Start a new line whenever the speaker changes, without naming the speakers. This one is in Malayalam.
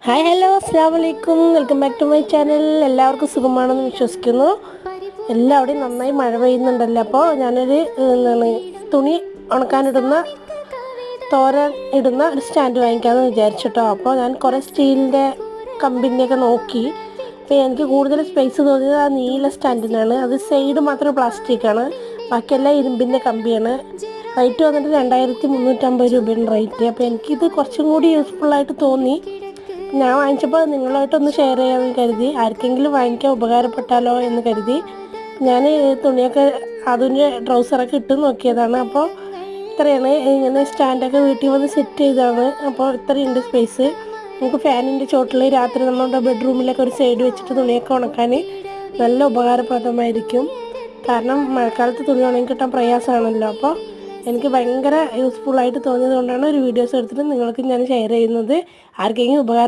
ഹായ് ഹലോ അസ്സാം വലൈക്കും welcome back to my channel. എല്ലാവർക്കും സുഖമാണെന്ന് വിശ്വസിക്കുന്നു. എല്ലാവിടെയും നന്നായി മഴ പെയ്യുന്നുണ്ടല്ലോ. അപ്പോൾ ഞാനൊരു തുണി ഉണക്കാനിടുന്ന തോരൻ ഇടുന്ന ഒരു സ്റ്റാൻഡ് വാങ്ങിക്കാമെന്ന് വിചാരിച്ചിട്ടോ. അപ്പോൾ ഞാൻ കുറേ സ്റ്റീലിൻ്റെ കമ്പിൻ്റെയൊക്കെ നോക്കി. അപ്പോൾ എനിക്ക് കൂടുതൽ സ്പേസ് തോന്നിയത് ആ നീല സ്റ്റാൻഡിനാണ്. അത് സൈഡ് മാത്രം പ്ലാസ്റ്റിക്കാണ്, ബാക്കിയെല്ലാം ഇരുമ്പിൻ്റെ കമ്പിയാണ്. റേറ്റ് വന്നിട്ട് 2350 രൂപയാണ് റേറ്റ്. അപ്പോൾ എനിക്കിത് കുറച്ചും കൂടി യൂസ്ഫുള്ളായിട്ട് തോന്നി. ഞാൻ വാങ്ങിച്ചപ്പോൾ നിങ്ങളായിട്ടൊന്ന് ഷെയർ ചെയ്യാമെന്ന് കരുതി, ആർക്കെങ്കിലും വാങ്ങിക്കാൻ ഉപകാരപ്പെട്ടാലോ എന്ന് കരുതി ഞാൻ തുണിയൊക്കെ അതിൻ്റെ ട്രൗസറൊക്കെ ഇട്ട് നോക്കിയതാണ്. അപ്പോൾ ഇത്രയാണ്. ഇങ്ങനെ സ്റ്റാൻഡൊക്കെ വീട്ടിൽ വന്ന് സെറ്റ് ചെയ്തതാണ്. അപ്പോൾ ഇത്രയുണ്ട് സ്പേസ്. നമുക്ക് ഫാനിൻ്റെ ചോട്ടിൽ രാത്രി നമ്മുടെ ബെഡ്റൂമിലൊക്കെ ഒരു സൈഡ് വെച്ചിട്ട് തുണിയൊക്കെ ഉണക്കാൻ നല്ല ഉപകാരപ്രദമായിരിക്കും. കാരണം മഴക്കാലത്ത് തുണി ഉണങ്ങി കിട്ടാൻ പ്രയാസമാണല്ലോ. അപ്പോൾ എനിക്ക് ഭയങ്കര യൂസ്ഫുള്ളായിട്ട് തോന്നിയത് കൊണ്ടാണ് ഒരു വീഡിയോസ് എടുത്തിട്ട് നിങ്ങൾക്ക് ഞാൻ ഷെയർ ചെയ്യുന്നത്. ആർക്കെങ്കിലും ഉപകാരം